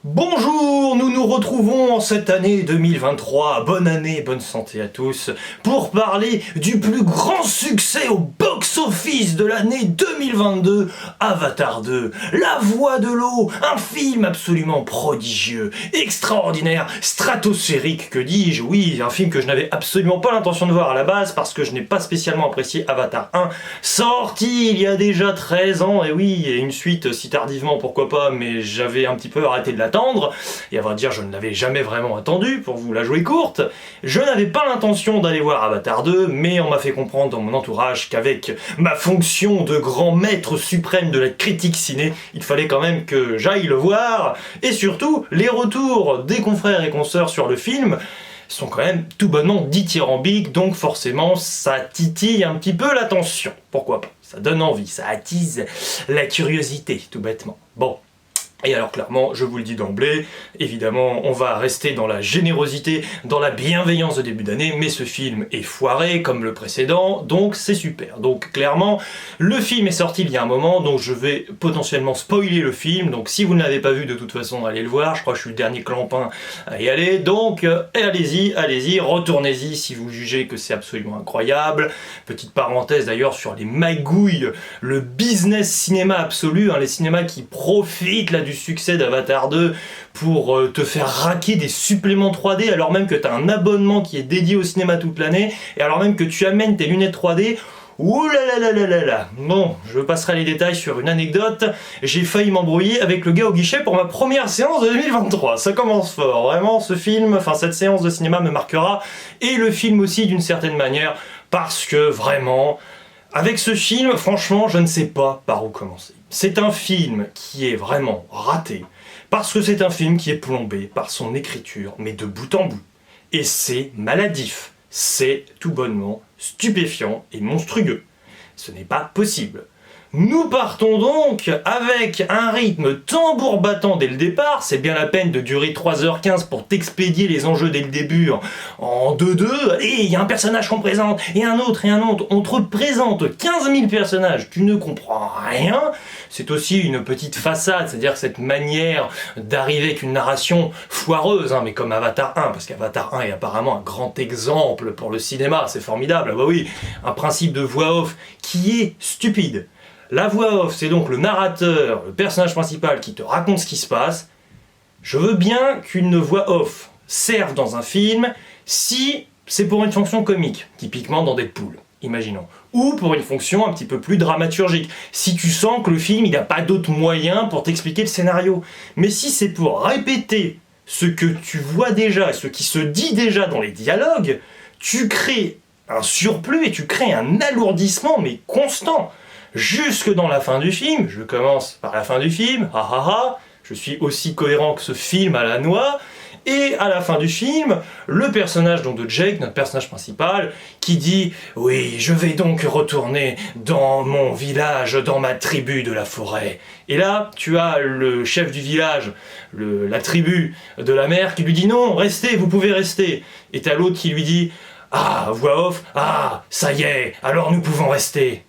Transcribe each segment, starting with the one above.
Bonjour, nous nous retrouvons en cette année 2023, bonne année, bonne santé à tous, pour parler du plus grand succès au box-office de l'année 2022, Avatar 2, La Voix de l'eau, un film absolument prodigieux, extraordinaire, stratosphérique, que dis-je, oui, un film que je n'avais absolument pas l'intention de voir à la base, parce que je n'ai pas spécialement apprécié Avatar 1, sorti il y a déjà 13 ans, et oui, et une suite si tardivement, pourquoi pas, mais j'avais un petit peu arrêté de l'attendre. Et à vrai dire, je ne l'avais jamais vraiment attendu, pour vous la jouer courte. Je n'avais pas l'intention d'aller voir Avatar 2, mais on m'a fait comprendre dans mon entourage qu'avec ma fonction de grand maître suprême de la critique ciné, il fallait quand même que j'aille le voir, et surtout, les retours des confrères et consoeurs sur le film sont quand même tout bonnement dithyrambiques, donc forcément ça titille un petit peu l'attention. Pourquoi pas? Ça donne envie, ça attise la curiosité, tout bêtement. Bon. Et alors clairement, je vous le dis d'emblée, évidemment on va rester dans la générosité, dans la bienveillance de début d'année, mais ce film est foiré comme le précédent, donc c'est super. Donc clairement, le film est sorti il y a un moment, donc je vais potentiellement spoiler le film, donc si vous ne l'avez pas vu de toute façon, allez le voir, je crois que je suis le dernier clampin à y aller, donc allez-y, retournez-y si vous jugez que c'est absolument incroyable. Petite parenthèse d'ailleurs sur les magouilles, le business cinéma absolu, les cinémas qui profitent là du succès d'Avatar 2 pour te faire raquer des suppléments 3D alors même que tu as un abonnement qui est dédié au cinéma toute l'année et alors même que tu amènes tes lunettes 3D. Ouh là là là là là là. Bon, je passerai les détails sur une anecdote. J'ai failli m'embrouiller avec le gars au guichet pour ma première séance de 2023. Ça commence fort, vraiment, ce film, enfin cette séance de cinéma me marquera, et le film aussi d'une certaine manière, parce que vraiment, avec ce film, franchement, je ne sais pas par où commencer. C'est un film qui est vraiment raté, parce que c'est un film qui est plombé par son écriture, mais de bout en bout. Et c'est maladif, c'est tout bonnement stupéfiant et monstrueux. Ce n'est pas possible. Nous partons donc avec un rythme tambour battant dès le départ, c'est bien la peine de durer 3h15 pour t'expédier les enjeux dès le début en 2-2, et il y a un personnage qu'on présente, et un autre, on te représente 15 000 personnages, tu ne comprends rien. C'est aussi une petite façade, c'est-à-dire cette manière d'arriver avec une narration foireuse, mais comme Avatar 1, parce qu'Avatar 1 est apparemment un grand exemple pour le cinéma, c'est formidable, bah oui, un principe de voix off qui est stupide. La voix off, c'est donc le narrateur, le personnage principal qui te raconte ce qui se passe. Je veux bien qu'une voix off serve dans un film si c'est pour une fonction comique, typiquement dans Deadpool, imaginons. Ou pour une fonction un petit peu plus dramaturgique, si tu sens que le film il n'a pas d'autre moyen pour t'expliquer le scénario. Mais si c'est pour répéter ce que tu vois déjà, ce qui se dit déjà dans les dialogues, tu crées un surplus et tu crées un alourdissement mais constant. Jusque dans la fin du film, je commence par la fin du film, je suis aussi cohérent que ce film à la noix, et à la fin du film, le personnage donc de Jake, notre personnage principal, qui dit « Oui, je vais donc retourner dans mon village, dans ma tribu de la forêt. » Et là, tu as le chef du village, la tribu de la mer, qui lui dit « Non, restez, vous pouvez rester. » Et t'as l'autre qui lui dit « Ah, voix off, ah, ça y est, alors nous pouvons rester. »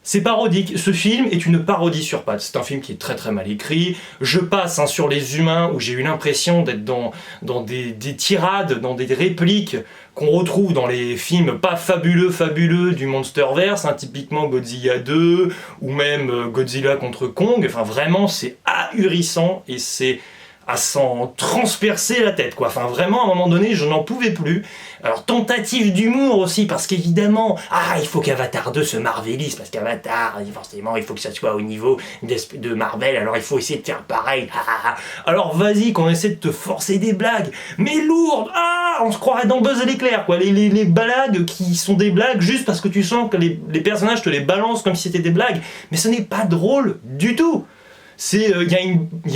C'est parodique, ce film est une parodie sur pattes, c'est un film qui est très très mal écrit, je passe sur les humains où j'ai eu l'impression d'être dans des tirades, dans des répliques qu'on retrouve dans les films pas fabuleux du Monsterverse, typiquement Godzilla 2 ou même Godzilla contre Kong, enfin vraiment c'est ahurissant et c'est à s'en transpercer la tête, quoi. Enfin, vraiment, à un moment donné, je n'en pouvais plus. Alors, tentative d'humour aussi, parce qu'évidemment, il faut qu'Avatar 2 se marvelise, parce qu'Avatar, forcément, il faut que ça soit au niveau de Marvel, alors il faut essayer de faire pareil. Alors, vas-y, qu'on essaie de te forcer des blagues, mais lourdes. On se croirait dans Buzz l'éclair, quoi. Les blagues qui sont des blagues juste parce que tu sens que les personnages te les balancent comme si c'était des blagues, mais ce n'est pas drôle du tout. Il y a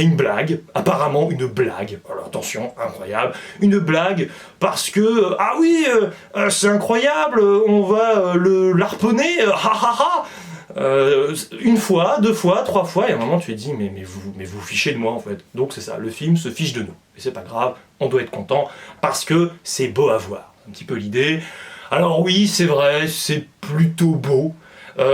une blague, apparemment une blague, alors attention, incroyable, une blague, parce que, c'est incroyable, on va l'harponner, une fois, 2 fois, 3 fois, et à un moment tu te dis, mais vous fichez de moi en fait. Donc c'est ça, le film se fiche de nous. Et c'est pas grave, on doit être content, parce que c'est beau à voir. Un petit peu l'idée. Alors oui, c'est vrai, c'est plutôt beau.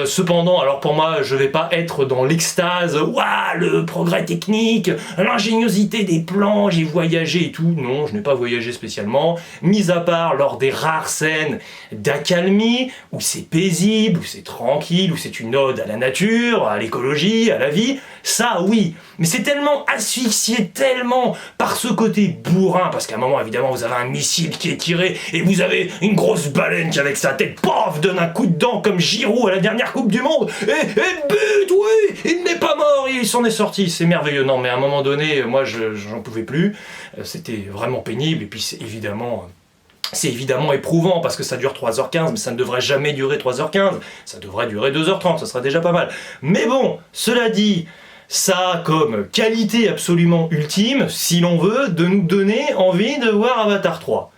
Cependant, alors pour moi, je vais pas être dans l'extase, waouh, le progrès technique, l'ingéniosité des plans, j'ai voyagé et tout. Non, je n'ai pas voyagé spécialement, mis à part lors des rares scènes d'accalmie, où c'est paisible, où c'est tranquille, où c'est une ode à la nature, à l'écologie, à la vie. Ça, oui. Mais c'est tellement asphyxié, tellement par ce côté bourrin, parce qu'à un moment, évidemment, vous avez un missile qui est tiré, et vous avez une grosse baleine qui, avec sa tête, paf, donne un coup de dent comme Giroud à la dernière Coupe du Monde, et but, oui, il n'est pas mort, il s'en est sorti, c'est merveilleux. Non, mais à un moment donné, moi, j'en pouvais plus, c'était vraiment pénible, et puis c'est évidemment éprouvant parce que ça dure 3h15, mais ça ne devrait jamais durer 3h15, ça devrait durer 2h30, ça sera déjà pas mal. Mais bon, cela dit, ça a comme qualité absolument ultime, si l'on veut, de nous donner envie de voir Avatar 3.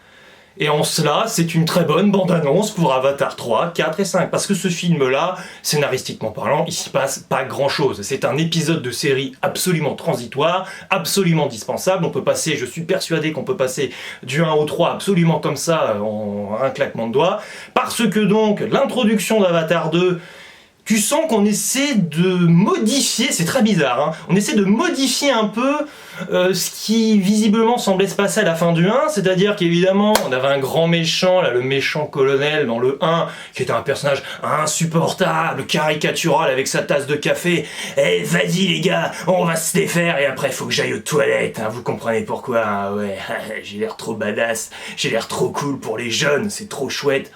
Et en cela, c'est une très bonne bande-annonce pour Avatar 3, 4 et 5. Parce que ce film-là, scénaristiquement parlant, il s'y passe pas grand-chose. C'est un épisode de série absolument transitoire, absolument dispensable. On peut passer, je suis persuadé qu'on peut passer du 1 au 3 absolument comme ça, en un claquement de doigts. Parce que donc, l'introduction d'Avatar 2... tu sens qu'on essaie de modifier, c'est très bizarre, hein, on essaie de modifier un peu ce qui visiblement semblait se passer à la fin du 1, c'est-à-dire qu'évidemment on avait un grand méchant, là, le méchant colonel dans le 1, qui était un personnage insupportable, caricatural avec sa tasse de café. Eh, vas-y les gars, on va se défaire et après faut que j'aille aux toilettes, hein, vous comprenez pourquoi, hein, ouais, j'ai l'air trop badass, j'ai l'air trop cool pour les jeunes, c'est trop chouette.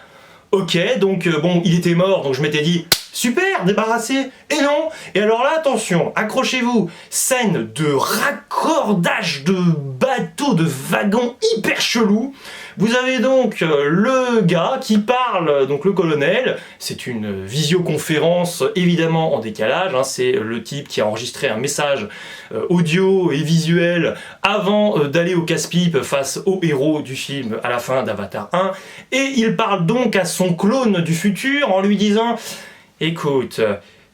Ok, donc bon, il était mort, donc je m'étais dit, super, débarrassé. Et non. Et alors là, attention, accrochez-vous, scène de raccordage de bateaux, de wagons hyper chelou. Vous avez donc le gars qui parle, donc le colonel, c'est une visioconférence évidemment en décalage, hein, c'est le type qui a enregistré un message audio et visuel avant d'aller au casse-pipe face au héros du film à la fin d'Avatar 1, et il parle donc à son clone du futur en lui disant « Écoute,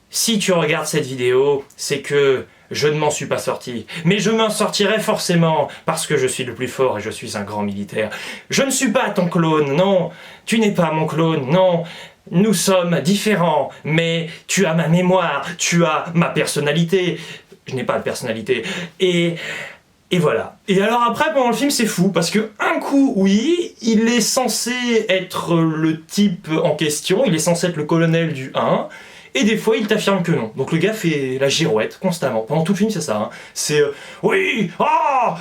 si tu regardes cette vidéo, c'est que je ne m'en suis pas sorti, mais je m'en sortirai forcément, parce que je suis le plus fort et je suis un grand militaire. Je ne suis pas ton clone, non, tu n'es pas mon clone, non, nous sommes différents, mais tu as ma mémoire, tu as ma personnalité, je n'ai pas de personnalité, et voilà. Et alors après, pendant le film, c'est fou, parce que un coup, oui, il est censé être le type en question, il est censé être le colonel du 1, et des fois il t'affirme que non. Donc le gars fait la girouette constamment. Pendant tout le film c'est ça. Hein. C'est oui,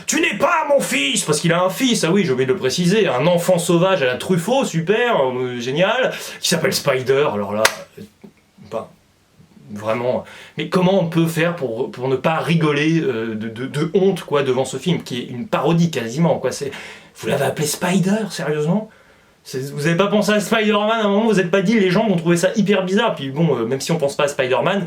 tu n'es pas mon fils, parce qu'il a un fils. Ah oui, j'ai oublié de le préciser, un enfant sauvage à la Truffaut, super, génial, qui s'appelle Spider. Alors là, vraiment. Mais comment on peut faire pour ne pas rigoler de honte quoi devant ce film qui est une parodie quasiment quoi. Vous l'avez appelé Spider, sérieusement? Vous avez pas pensé à Spider-Man à un moment, vous n'êtes pas dit les gens vont trouver ça hyper bizarre, puis bon, même si on pense pas à Spider-Man,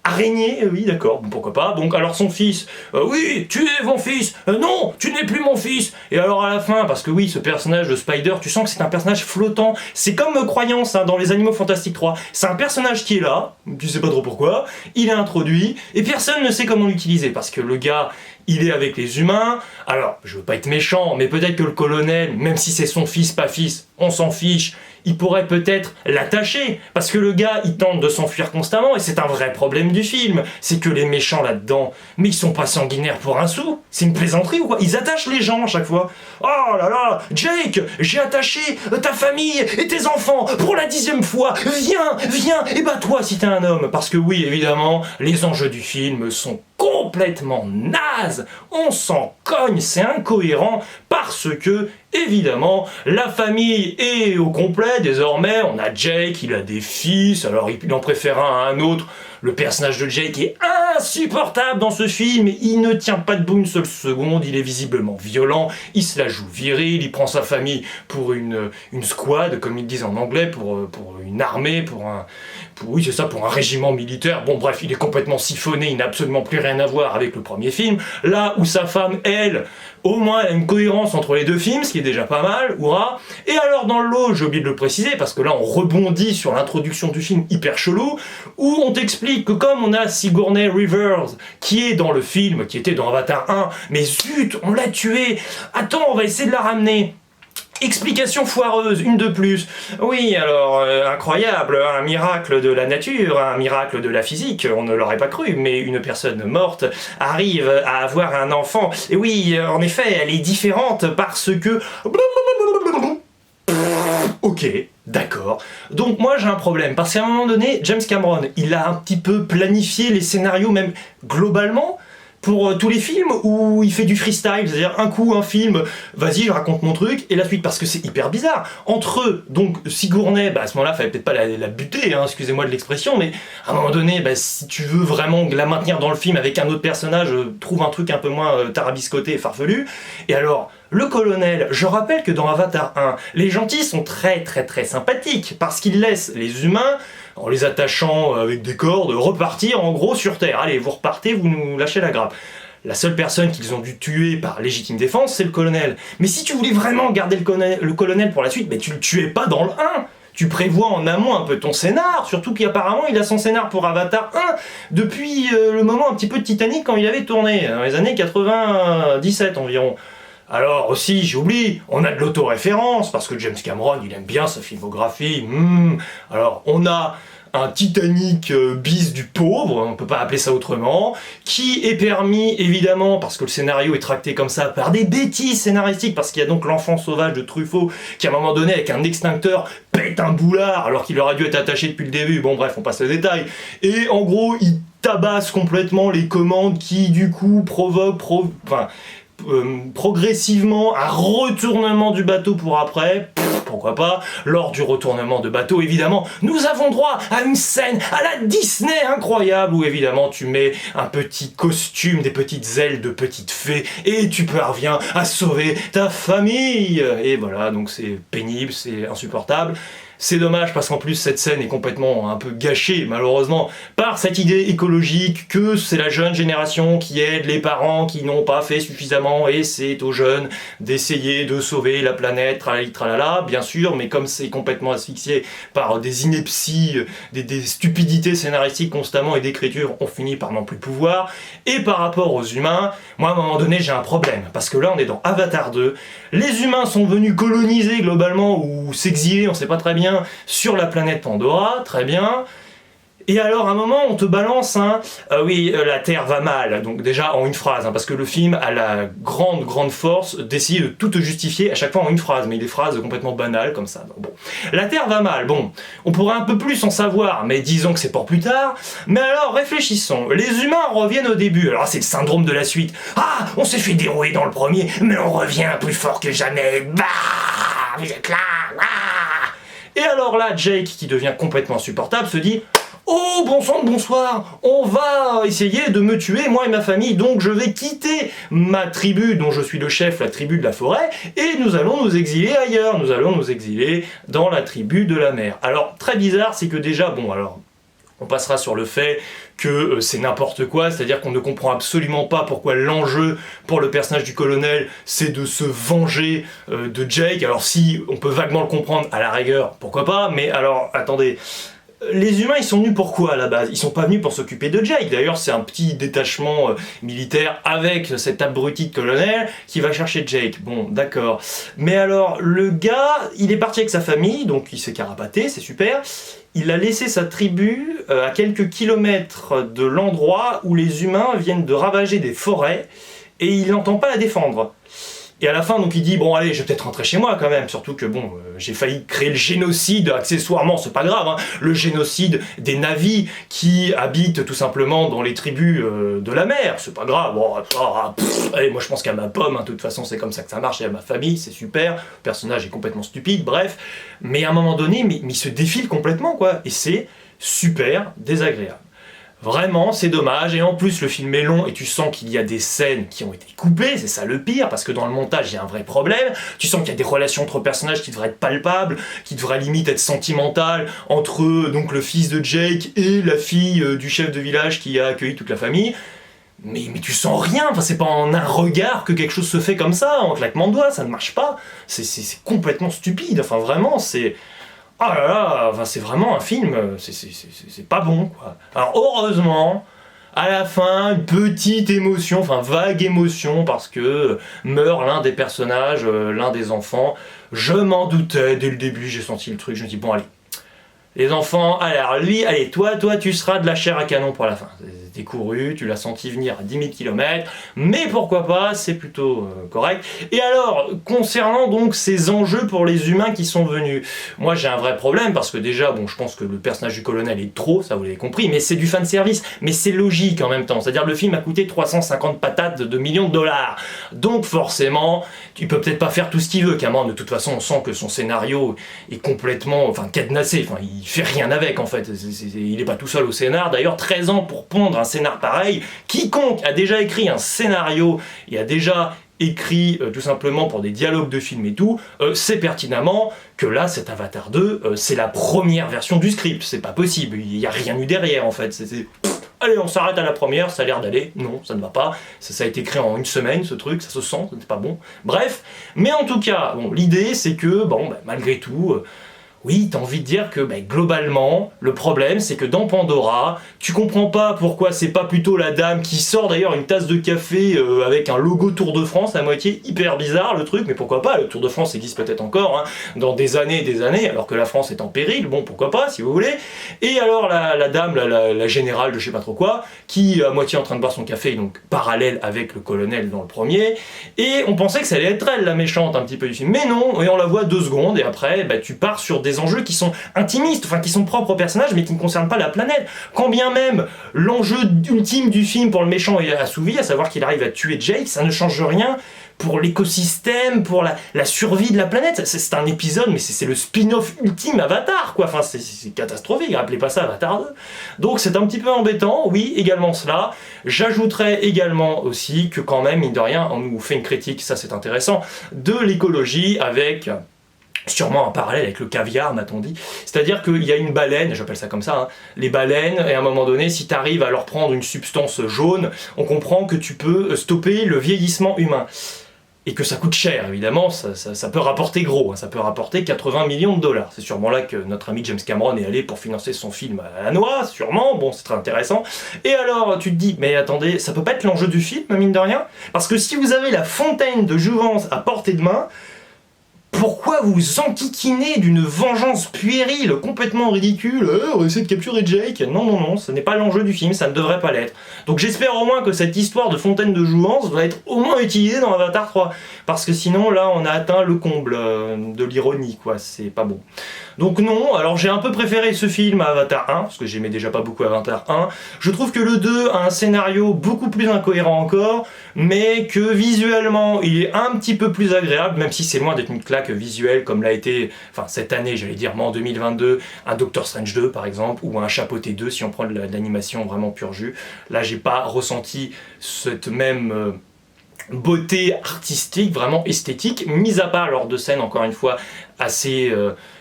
araignée, oui d'accord, pourquoi pas, donc alors son fils, oui, tu es mon fils, non, tu n'es plus mon fils, et alors à la fin, parce que oui, ce personnage de Spider, tu sens que c'est un personnage flottant, c'est comme Croyance hein, dans les Animaux Fantastiques 3, c'est un personnage qui est là, tu sais pas trop pourquoi, il est introduit, et personne ne sait comment l'utiliser, parce que le gars, il est avec les humains, alors je veux pas être méchant, mais peut-être que le colonel, même si c'est son fils, pas fils, on s'en fiche, il pourrait peut-être l'attacher, parce que le gars, il tente de s'enfuir constamment, et c'est un vrai problème du film, c'est que les méchants là-dedans, mais ils sont pas sanguinaires pour un sou, c'est une plaisanterie ou quoi? Ils attachent les gens à chaque fois. Oh là là, Jake, j'ai attaché ta famille et tes enfants pour la 10e fois, viens, et bats-toi si t'es un homme, parce que oui, évidemment, les enjeux du film sont complètement nazes, on s'en cogne, c'est incohérent, parce que, évidemment, la famille est au complet, désormais, on a Jake, il a des fils, alors il en préfère un à un autre, le personnage de Jake est insupportable dans ce film, il ne tient pas debout une seule seconde, il est visiblement violent, il se la joue viril, il prend sa famille pour une squad, comme ils disent en anglais, pour une armée, pour un régiment militaire, bon bref, il est complètement siphonné, il n'a absolument plus rien à voir avec le premier film, là où sa femme, elle, au moins elle a une cohérence entre les deux films, ce qui est déjà pas mal, hurrah. Et alors dans le lot, j'ai oublié de le préciser, parce que là on rebondit sur l'introduction du film hyper chelou, où on t'explique que comme on a Sigourney Weaver, qui est dans le film, qui était dans Avatar 1, mais zut, on l'a tué, attends, on va essayer de la ramener. Explication foireuse, une de plus. Oui, alors, incroyable, un miracle de la nature, un miracle de la physique, on ne l'aurait pas cru, mais une personne morte arrive à avoir un enfant. Et oui, en effet, elle est différente parce que... Ok, d'accord. Donc moi j'ai un problème, parce qu'à un moment donné, James Cameron, il a un petit peu planifié les scénarios, même globalement, pour tous les films où il fait du freestyle, c'est-à-dire un coup un film, vas-y je raconte mon truc, et la suite, parce que c'est hyper bizarre. Entre eux, donc Sigourney, à ce moment-là, fallait peut-être pas la buter, hein, excusez-moi de l'expression, mais à un moment donné, si tu veux vraiment la maintenir dans le film avec un autre personnage, trouve un truc un peu moins tarabiscoté et farfelu. Et alors, le colonel, je rappelle que dans Avatar 1, les gentils sont très sympathiques, parce qu'ils laissent les humains, en les attachant avec des cordes, repartir en gros sur Terre. Allez, vous repartez, vous nous lâchez la grappe. La seule personne qu'ils ont dû tuer par légitime défense, c'est le colonel. Mais si tu voulais vraiment garder le colonel pour la suite, tu le tuais pas dans le 1. Tu prévois en amont un peu ton scénar, surtout qu'apparemment il a son scénar pour Avatar 1 depuis le moment un petit peu de Titanic quand il avait tourné, dans les années 97 environ. Alors aussi, j'oublie, on a de l'autoréférence, parce que James Cameron, il aime bien sa filmographie. Alors, on a un Titanic bis du pauvre, on peut pas appeler ça autrement, qui est permis, évidemment, parce que le scénario est tracté comme ça, par des bêtises scénaristiques, parce qu'il y a donc l'enfant sauvage de Truffaut, qui à un moment donné, avec un extincteur, pète un boulard, alors qu'il aurait dû être attaché depuis le début. Bon bref, on passe les détails. Et en gros, il tabasse complètement les commandes qui, du coup, provoquent... progressivement un retournement du bateau pour après, pourquoi pas, lors du retournement de bateau évidemment, nous avons droit à une scène à la Disney incroyable où évidemment tu mets un petit costume, des petites ailes de petite fée et tu parviens à sauver ta famille. Et voilà, donc c'est pénible, c'est insupportable. C'est dommage parce qu'en plus cette scène est complètement un peu gâchée malheureusement par cette idée écologique que c'est la jeune génération qui aide les parents qui n'ont pas fait suffisamment et c'est aux jeunes d'essayer de sauver la planète, tralali tralala, bien sûr, mais comme c'est complètement asphyxié par des inepties, des stupidités scénaristiques constamment et d'écriture, on finit par n'en plus pouvoir. Et par rapport aux humains, moi à un moment donné j'ai un problème parce que là on est dans Avatar 2, les humains sont venus coloniser globalement ou s'exiler, on sait pas très bien, sur la planète Pandora, très bien. Et alors, à un moment, on te balance la Terre va mal. Donc déjà en une phrase, parce que le film a la grande force d'essayer de tout te justifier à chaque fois en une phrase, mais des phrases complètement banales comme ça. Donc, bon, la Terre va mal. Bon, on pourrait un peu plus en savoir, mais disons que c'est pour plus tard. Mais alors, réfléchissons. Les humains reviennent au début. Alors c'est le syndrome de la suite. Ah, on s'est fait dérouiller dans le premier, mais on revient plus fort que jamais. Bah, vous êtes là. Ah. Et alors là, Jake, qui devient complètement insupportable, se dit « Oh, bon sang de bonsoir, on va essayer de me tuer, moi et ma famille, donc je vais quitter ma tribu dont je suis le chef, la tribu de la forêt, et nous allons nous exiler ailleurs, nous allons nous exiler dans la tribu de la mer. » Alors, très bizarre, c'est que déjà, on passera sur le fait que c'est n'importe quoi, c'est-à-dire qu'on ne comprend absolument pas pourquoi l'enjeu pour le personnage du colonel, c'est de se venger de Jake. Alors si on peut vaguement le comprendre, à la rigueur, pourquoi pas, mais alors, attendez, les humains, ils sont venus pour quoi à la base? Ils sont pas venus pour s'occuper de Jake. D'ailleurs, c'est un petit détachement militaire avec cet abruti de colonel qui va chercher Jake. Bon, d'accord. Mais alors, le gars, il est parti avec sa famille, donc il s'est carapaté, c'est super. Il a laissé sa tribu à quelques kilomètres de l'endroit où les humains viennent de ravager des forêts et il n'entend pas la défendre. Et à la fin, donc il dit, bon allez, je vais peut-être rentrer chez moi quand même, surtout que j'ai failli créer le génocide, accessoirement, c'est pas grave, le génocide des Na'vi qui habitent tout simplement dans les tribus de la mer, c'est pas grave, allez, moi je pense qu'à ma pomme, de toute façon c'est comme ça que ça marche, et à ma famille, c'est super, le personnage est complètement stupide, bref, mais à un moment donné, mais il se défile complètement, quoi, et c'est super désagréable. Vraiment, c'est dommage, et en plus le film est long et tu sens qu'il y a des scènes qui ont été coupées, c'est ça le pire, parce que dans le montage il y a un vrai problème, tu sens qu'il y a des relations entre personnages qui devraient être palpables, qui devraient limite être sentimentales, entre donc le fils de Jake et la fille du chef de village qui a accueilli toute la famille, mais tu sens rien, c'est pas en un regard que quelque chose se fait comme ça, en claquement de doigts, ça ne marche pas, c'est complètement stupide, vraiment c'est... Ah là là, c'est vraiment un film, c'est pas bon, quoi. Alors heureusement, À la fin, une petite émotion, enfin vague émotion, parce que meurt l'un des personnages, l'un des enfants. Je m'en doutais, dès le début j'ai senti le truc, je me dis bon allez, les enfants, alors lui, allez, toi, tu seras de la chair à canon pour la fin. T'es couru, tu l'as senti venir à 10 000 km, mais pourquoi pas, c'est plutôt correct. Et alors, concernant donc ces enjeux pour les humains qui sont venus, moi j'ai un vrai problème, parce que déjà, bon, je pense que le personnage du colonel est trop, ça vous l'avez compris, mais c'est du fanservice, mais c'est logique en même temps. C'est-à-dire le film a coûté 350 patates de millions de dollars. Donc forcément, tu peux peut-être pas faire tout ce qu'il veut. Cameron, de toute façon, on sent que son scénario est complètement, enfin, cadenassé, enfin, il fait rien avec en fait, il est pas tout seul au scénar. D'ailleurs 13 ans pour pondre un scénar pareil, quiconque a déjà écrit un scénario et a déjà écrit tout simplement pour des dialogues de films et tout, sait pertinemment que là cet Avatar 2 c'est la première version du script, c'est pas possible, il n'y a rien eu derrière en fait, allez on s'arrête à la première, ça a l'air d'aller, non ça ne va pas, ça a été créé en une semaine ce truc, ça se sent, c'est pas bon, bref, mais en tout cas, bon, l'idée c'est que, bon, bah, malgré tout, oui, t'as envie de dire que globalement, le problème c'est que dans Pandora, tu comprends pas pourquoi c'est pas plutôt la dame qui sort d'ailleurs une tasse de café avec un logo Tour de France à moitié, hyper bizarre le truc, mais pourquoi pas, le Tour de France existe peut-être encore, hein, dans des années, alors que la France est en péril, bon pourquoi pas si vous voulez, et alors la dame, la générale de je sais pas trop quoi, qui est à moitié en train de boire son café, donc parallèle avec le colonel dans le premier, et on pensait que ça allait être elle la méchante un petit peu du film, mais non, et on la voit 2 secondes, et après tu pars sur des enjeux qui sont intimistes, enfin qui sont propres au personnage mais qui ne concernent pas la planète. Quand bien même l'enjeu ultime du film pour le méchant est assouvi, à savoir qu'il arrive à tuer Jake, ça ne change rien pour l'écosystème, pour la survie de la planète. C'est un épisode, mais c'est le spin-off ultime Avatar, quoi. Enfin, c'est catastrophique, rappelez pas ça Avatar 2. Donc c'est un petit peu embêtant, oui, également cela. J'ajouterais également aussi que quand même, mine de rien, on nous fait une critique, ça c'est intéressant, de l'écologie avec... sûrement en parallèle avec le caviar, m'a-t-on dit. C'est-à-dire qu'il y a une baleine, j'appelle ça comme ça, hein, les baleines, et à un moment donné, si tu arrives à leur prendre une substance jaune, on comprend que tu peux stopper le vieillissement humain. Et que ça coûte cher, évidemment, ça peut rapporter gros, hein, ça peut rapporter 80 millions de dollars. C'est sûrement là que notre ami James Cameron est allé pour financer son film à la noix, sûrement, bon, c'est très intéressant. Et alors, tu te dis, mais attendez, ça peut pas être l'enjeu du film, mine de rien? Parce que si vous avez la fontaine de jouvence à portée de main, pourquoi vous enquiquinez d'une vengeance puérile, complètement ridicule, on va essayer de capturer Jake? Non, non, non, ce n'est pas l'enjeu du film, ça ne devrait pas l'être. Donc j'espère au moins que cette histoire de fontaine de jouvence va être au moins utilisée dans Avatar 3. Parce que sinon, là, on a atteint le comble de l'ironie, quoi, c'est pas bon. Donc non, alors j'ai un peu préféré ce film à Avatar 1, parce que j'aimais déjà pas beaucoup Avatar 1. Je trouve que le 2 a un scénario beaucoup plus incohérent encore, mais que visuellement, il est un petit peu plus agréable, même si c'est loin d'être une claque visuelle comme l'a été, enfin cette année, j'allais dire, mais en 2022, un Doctor Strange 2 par exemple, ou un Chapeauté 2 si on prend de l'animation vraiment pur jus. Là, j'ai pas ressenti cette même... beauté artistique, vraiment esthétique, mis à part lors de scènes, encore une fois, assez...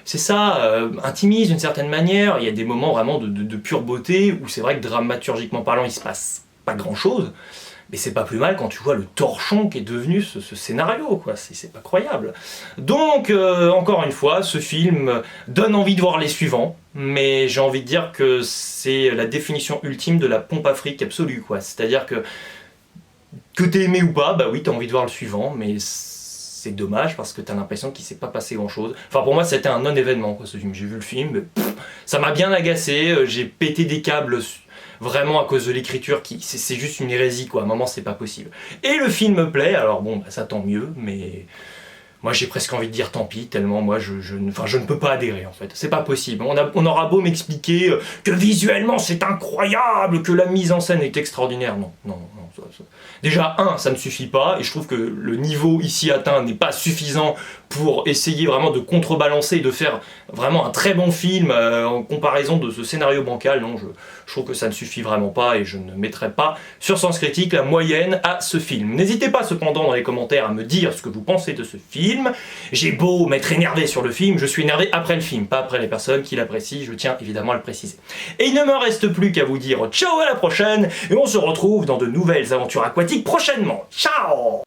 c'est ça, intimiste d'une certaine manière. Il y a des moments vraiment de pure beauté, où c'est vrai que dramaturgiquement parlant, il se passe pas grand-chose, mais c'est pas plus mal quand tu vois le torchon qui est devenu ce scénario, quoi. C'est pas croyable. Donc, encore une fois, ce film donne envie de voir les suivants, mais j'ai envie de dire que c'est la définition ultime de la pompe afrique absolue, quoi. C'est-à-dire que t'aies aimé ou pas, bah oui, t'as envie de voir le suivant, mais c'est dommage parce que t'as l'impression qu'il s'est pas passé grand-chose. Enfin, pour moi, c'était un non-événement, quoi, ce film. J'ai vu le film, mais ça m'a bien agacé, j'ai pété des câbles vraiment à cause de l'écriture, c'est juste une hérésie, quoi. À un moment, c'est pas possible. Et le film me plaît, alors bon, bah, ça tant mieux, mais... moi j'ai presque envie de dire tant pis, tellement moi je ne peux pas adhérer en fait, c'est pas possible. On aura beau m'expliquer que visuellement c'est incroyable, que la mise en scène est extraordinaire, non. Déjà, ça ne suffit pas, et je trouve que le niveau ici atteint n'est pas suffisant pour essayer vraiment de contrebalancer et de faire vraiment un très bon film en comparaison de ce scénario bancal. Non, je trouve que ça ne suffit vraiment pas, et je ne mettrai pas sur Sens Critique la moyenne à ce film. N'hésitez pas cependant dans les commentaires à me dire ce que vous pensez de ce film. J'ai beau m'être énervé sur le film, je suis énervé après le film, pas après les personnes qui l'apprécient, je tiens évidemment à le préciser. Et il ne me reste plus qu'à vous dire ciao à la prochaine, et on se retrouve dans de nouvelles aventures aquatiques prochainement. Ciao!